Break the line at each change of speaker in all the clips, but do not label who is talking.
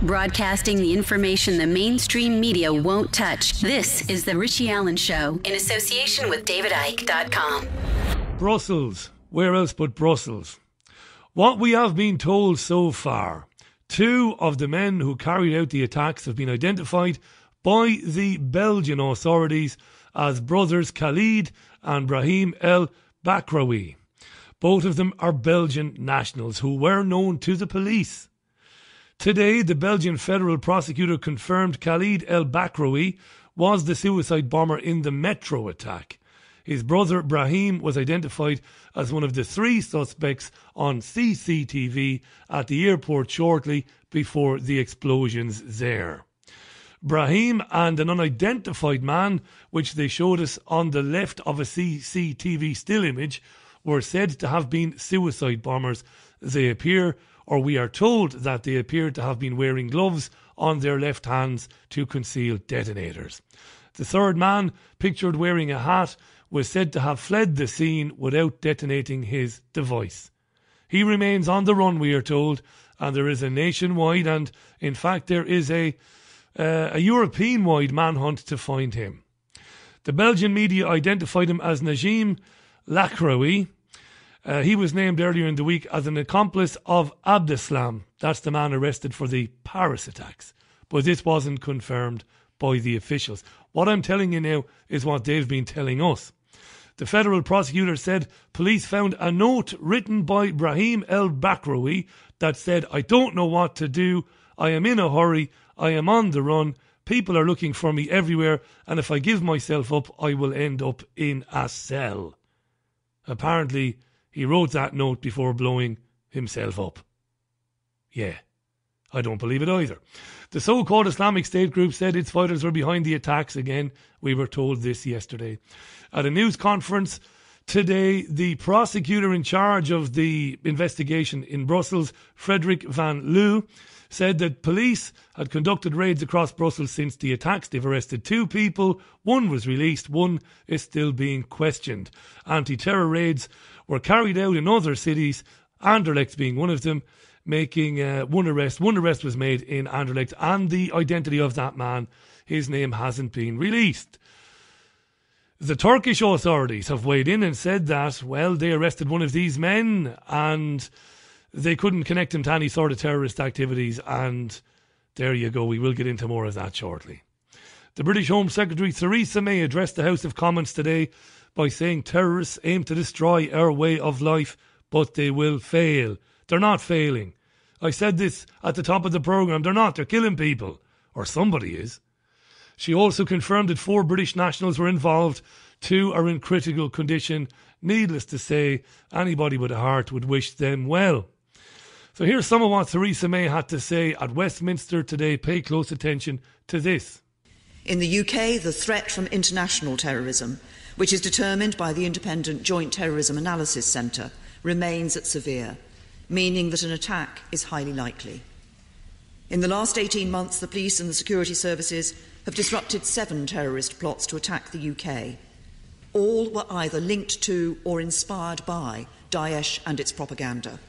Broadcasting the information the mainstream media won't touch. This is The Richie Allen Show in association with DavidIke.com.
Brussels. Where else but Brussels? What we have been told so far, 2 of the men who carried out the attacks have been identified by the Belgian authorities as brothers Khalid and Brahim El Bakraoui. Both of them are Belgian nationals who were known to the police. Today, the Belgian federal prosecutor confirmed Khalid El Bakraoui was the suicide bomber in the metro attack. His brother Brahim was identified as one of the 3 suspects on CCTV at the airport shortly before the explosions there. Brahim and an unidentified man, which they showed us on the left of a CCTV still image, were said to have been suicide bombers. They appear, or we are told that they appear to have been wearing gloves on their left hands to conceal detonators. The third man, pictured wearing a hat, was said to have fled the scene without detonating his device. He remains on the run, we are told, and there is a nationwide and, in fact, there is a European-wide manhunt to find him. The Belgian media identified him as Najim Lakraoui. He was named earlier in the week as an accomplice of Abdeslam. That's the man arrested for the Paris attacks. But this wasn't confirmed by the officials. What I'm telling you now is what they've been telling us. The federal prosecutor said police found a note written by Brahim El Bakraoui that said, "I don't know what to do. I am in a hurry. I am on the run. People are looking for me everywhere. And if I give myself up, I will end up in a cell." Apparently, he wrote that note before blowing himself up. Yeah, I don't believe it either. The so-called Islamic State group said its fighters were behind the attacks again. We were told this yesterday. At a news conference today, the prosecutor in charge of the investigation in Brussels, Frederick van Loo, said that police had conducted raids across Brussels since the attacks. They've arrested 2 people. 1 was released. 1 is still being questioned. Anti-terror raids were carried out in other cities, Anderlecht being one of them, making 1 arrest. 1 arrest was made in Anderlecht, and the identity of that man, his name hasn't been released. The Turkish authorities have weighed in and said that, well, they arrested one of these men and they couldn't connect him to any sort of terrorist activities, and there you go. We will get into more of that shortly. The British Home Secretary Theresa May addressed the House of Commons today by saying terrorists aim to destroy our way of life, but they will fail. They're not failing. I said this at the top of the programme. They're not. They're killing people. Or somebody is. She also confirmed that 4 British nationals were involved. 2 are in critical condition. Needless to say, anybody with a heart would wish them well. So here's some of what Theresa May had to say at Westminster today. Pay close attention to this.
In the UK, the threat from international terrorism, which is determined by the Independent Joint Terrorism Analysis Centre, remains at severe, meaning that an attack is highly likely. In the last 18 months, the police and the security services have disrupted 7 terrorist plots to attack the UK. All were either linked to or inspired by Daesh and its propaganda.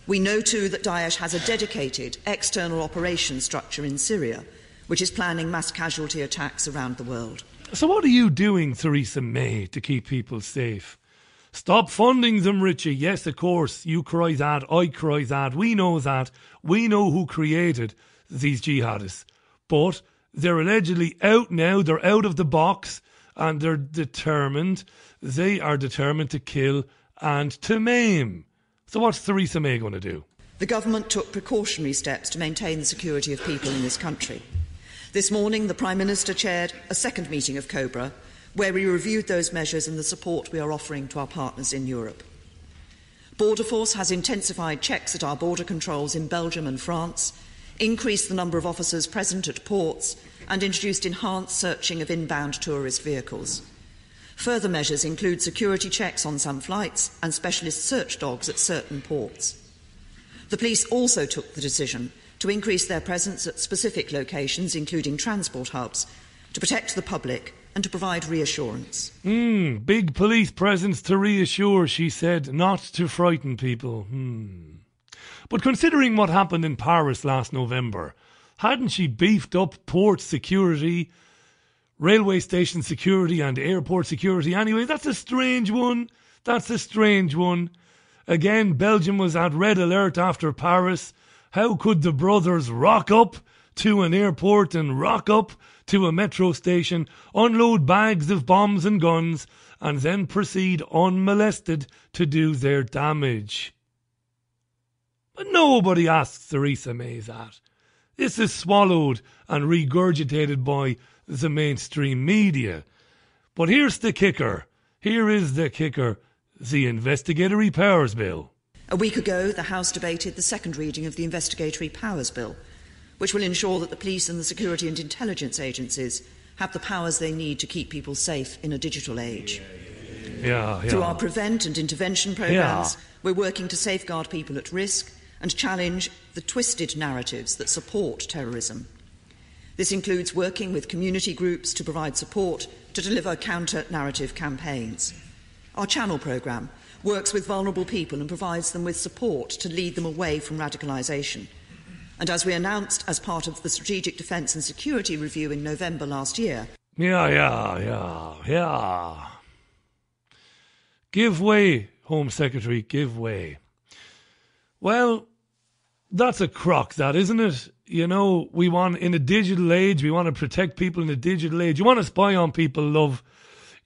We know too that Daesh has a dedicated external operations structure in Syria, which is planning mass casualty attacks around the world.
So what are you doing, Theresa May, to keep people safe? Stop funding them, Richie. Yes, of course, you cry that, I cry that. We know that. We know who created these jihadists. But they're allegedly out now, they're out of the box, and they're determined. They are determined to kill and to maim. So what's Theresa May going to do?
The government took precautionary steps to maintain the security of people in this country. This morning, the Prime Minister chaired a second meeting of COBRA, where we reviewed those measures and the support we are offering to our partners in Europe. Border Force has intensified checks at our border controls in Belgium and France, increased the number of officers present at ports, and introduced enhanced searching of inbound tourist vehicles. Further measures include security checks on some flights and specialist search dogs at certain ports. The police also took the decision to increase their presence at specific locations, including transport hubs, to protect the public and to provide reassurance.
Big police presence to reassure, she said, not to frighten people. But considering what happened in Paris last November, hadn't she beefed up port security, railway station security and airport security anyway? That's a strange one. Again, Belgium was at red alert after Paris. How could the brothers rock up to an airport and rock up to a metro station, unload bags of bombs and guns, and then proceed unmolested to do their damage? But nobody asks Theresa May that. This is swallowed and regurgitated by the mainstream media. But here's the kicker. Here is the kicker. The Investigatory Powers Bill.
A week ago, the House debated the second reading of the Investigatory Powers Bill, which will ensure that the police and the security and intelligence agencies have the powers they need to keep people safe in a digital age. Through our prevent and intervention programmes, we're working to safeguard people at risk and challenge the twisted narratives that support terrorism. This includes working with community groups to provide support to deliver counter-narrative campaigns. Our Channel programme works with vulnerable people and provides them with support to lead them away from radicalisation. And as we announced as part of the Strategic Defence and Security Review in November last year...
Give way, Home Secretary, give way. Well, that's a crock, that, isn't it? You know, we want, in a digital age, we want to protect people in a digital age. You want to spy on people, love.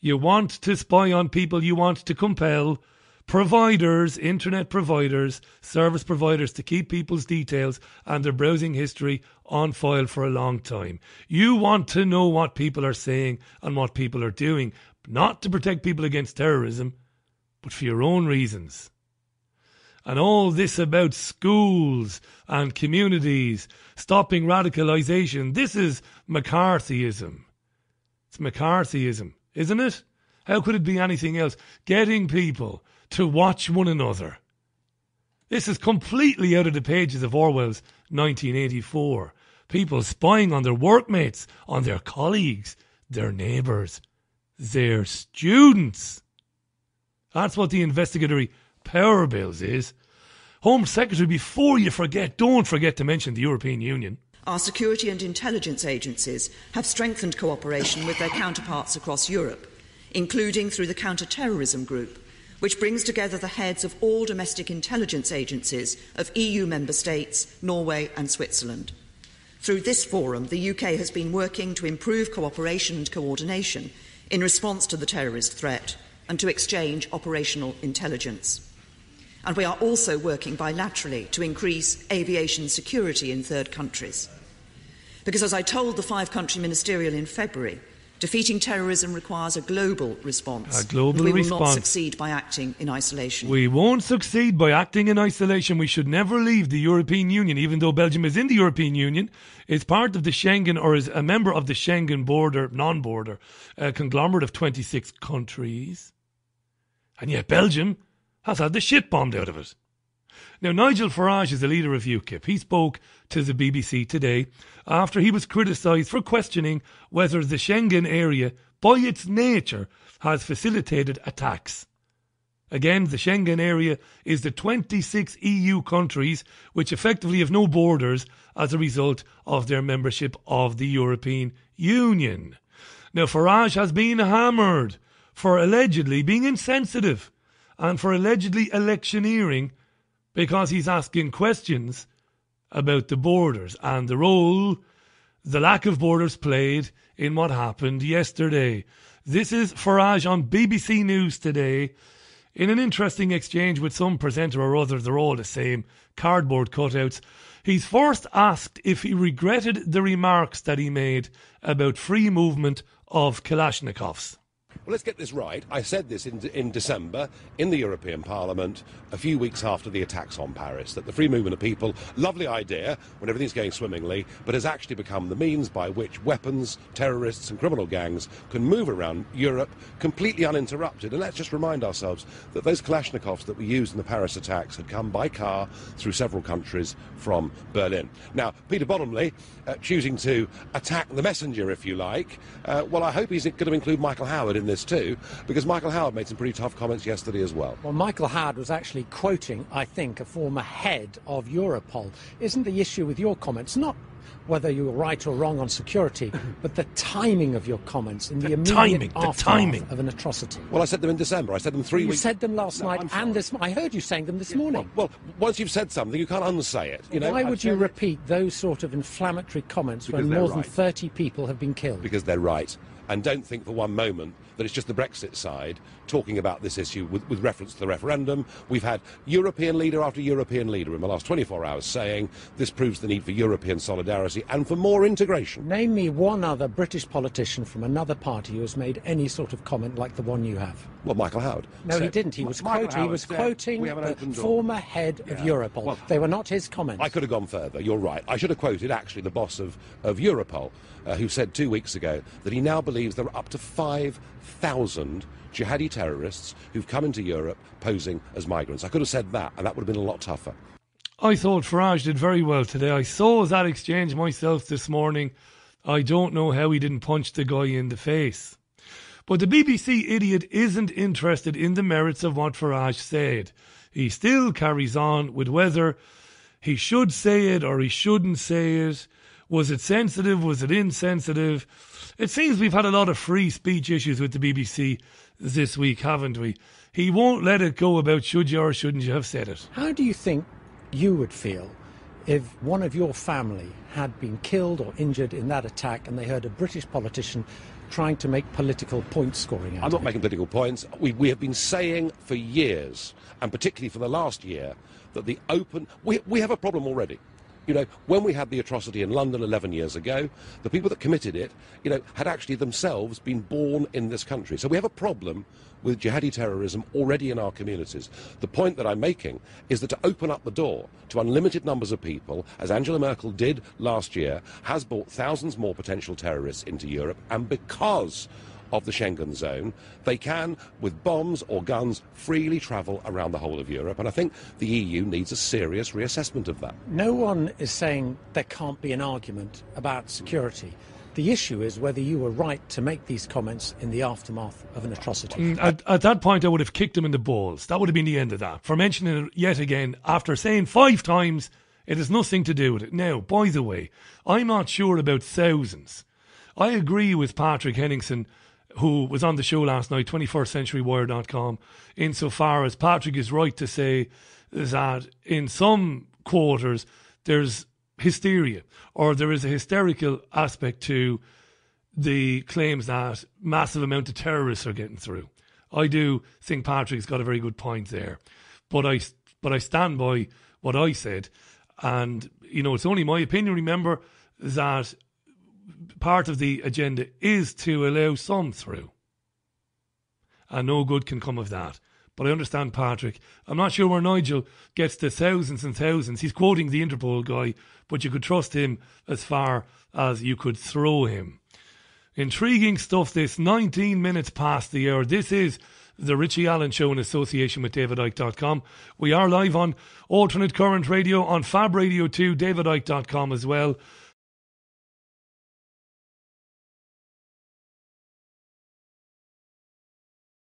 You want to spy on people. You want to compel providers, internet providers, service providers to keep people's details and their browsing history on file for a long time. You want to know what people are saying and what people are doing, not to protect people against terrorism, but for your own reasons. And all this about schools and communities stopping radicalisation, this is McCarthyism. It's McCarthyism, isn't it? How could it be anything else? Getting people to watch one another. This is completely out of the pages of Orwell's 1984. People spying on their workmates, on their colleagues, their neighbours, their students. That's what the Investigatory Power Bills is. Home Secretary, before you forget, don't forget to mention the European Union.
Our security and intelligence agencies have strengthened cooperation with their counterparts across Europe, including through the Counter-Terrorism Group, which brings together the heads of all domestic intelligence agencies of EU member states, Norway and Switzerland. Through this forum, the UK has been working to improve cooperation and coordination in response to the terrorist threat and to exchange operational intelligence. And we are also working bilaterally to increase aviation security in third countries. Because as I told the five-country ministerial in February, defeating terrorism requires a global response.
A global
response. We
will
not succeed by acting in isolation.
We won't succeed by acting in isolation. We should never leave the European Union, even though Belgium is in the European Union. It's part of the Schengen, or is a member of the Schengen border, non-border, conglomerate of 26 countries. And yet Belgium has had the shit bombed out of it. Now, Nigel Farage is the leader of UKIP. He spoke to the BBC today after he was criticised for questioning whether the Schengen area, by its nature, has facilitated attacks. Again, the Schengen area is the 26 EU countries which effectively have no borders as a result of their membership of the European Union. Now, Farage has been hammered for allegedly being insensitive and for allegedly electioneering because he's asking questions about the borders and the role the lack of borders played in what happened yesterday. This is Farage on BBC News today in an interesting exchange with some presenter or other. They're all the same, cardboard cutouts. He's first asked if he regretted the remarks that he made about free movement of Kalashnikovs.
Well, let's get this right. I said this in December in the European Parliament, a few weeks after the attacks on Paris, that the free movement of people, lovely idea when everything's going swimmingly, but has actually become the means by which weapons, terrorists and criminal gangs can move around Europe completely uninterrupted. And let's just remind ourselves that those Kalashnikovs that we used in the Paris attacks had come by car through several countries from Berlin. Now, Peter Bottomley, choosing to attack the messenger, if you like, well, I hope he's going to include Michael Howard in this too, because MacLeod made some pretty tough comments yesterday as well.
Well, MacLeod was actually quoting, I think, a former head of Europol. Isn't the issue with your comments not whether you were right or wrong on security, but the timing of your comments in the immediate aftermath of an atrocity?
Well, I said them in December. I said them 3 weeks...
You said them last night and this... I heard you saying them this morning.
Well, once you've said something, you can't unsay it. You know,
why would you repeat those sort of inflammatory comments when more than 30 people have been killed?
Because they're right. And don't think for one moment that it's just the Brexit side talking about this issue with reference to the referendum. We've had European leader after European leader in the last 24 hours saying this proves the need for European solidarity and for more integration.
Name me one other British politician from another party who has made any sort of comment like the one you have.
Well, MacLeod.
No, he didn't. He was quoting the former head of Europol. Well, they were not his comments.
I could have gone further. You're right. I should have quoted, actually, the boss of Europol, who said 2 weeks ago that he now believes there are up to 5,000 jihadi terrorists who've come into Europe posing as migrants. I could have said that, and that would have been a lot tougher.
I thought Farage did very well today. I saw that exchange myself this morning. I don't know how he didn't punch the guy in the face. But the BBC idiot isn't interested in the merits of what Farage said. He still carries on with whether he should say it or he shouldn't say it. Was it sensitive? Was it insensitive? It seems we've had a lot of free speech issues with the BBC this week, haven't we? He won't let it go about should you or shouldn't you have said it.
How do you think you would feel if one of your family had been killed or injured in that attack and they heard a British politician trying to make political point scoring out
I'm not making political points. We have been saying for years, and particularly for the last year, that the open... We have a problem already. You know, when we had the atrocity in London 11 years ago, the people that committed it, you know, had actually themselves been born in this country. So we have a problem with jihadi terrorism already in our communities. The point that I'm making is that to open up the door to unlimited numbers of people, as Angela Merkel did last year, has brought thousands more potential terrorists into Europe, and because of the Schengen zone, they can, with bombs or guns, freely travel around the whole of Europe. And I think the EU needs a serious reassessment of that.
No one is saying there can't be an argument about security. The issue is whether you were right to make these comments in the aftermath of an atrocity.
At that point, I would have kicked him in the balls. That would have been the end of that. For mentioning it yet again, after saying 5 times, it has nothing to do with it. Now, by the way, I'm not sure about thousands. I agree with Patrick Henningsen, who was on the show last night, 21stcenturywire.com, insofar as Patrick is right to say that in some quarters there's hysteria, or there is a hysterical aspect to the claims that massive amount of terrorists are getting through. I do think Patrick's got a very good point there, but I stand by what I said, and you know, it's only my opinion. Remember that part of the agenda is to allow some through, and no good can come of that. But I understand Patrick. I'm not sure where Nigel gets the thousands and thousands. He's quoting the Interpol guy, but you could trust him as far as you could throw him. Intriguing stuff this, 19 minutes past the hour. This is the Richie Allen Show in association with DavidIke.com. We are live on Alternate Current Radio, on Fab Radio 2, DavidIke.com as well.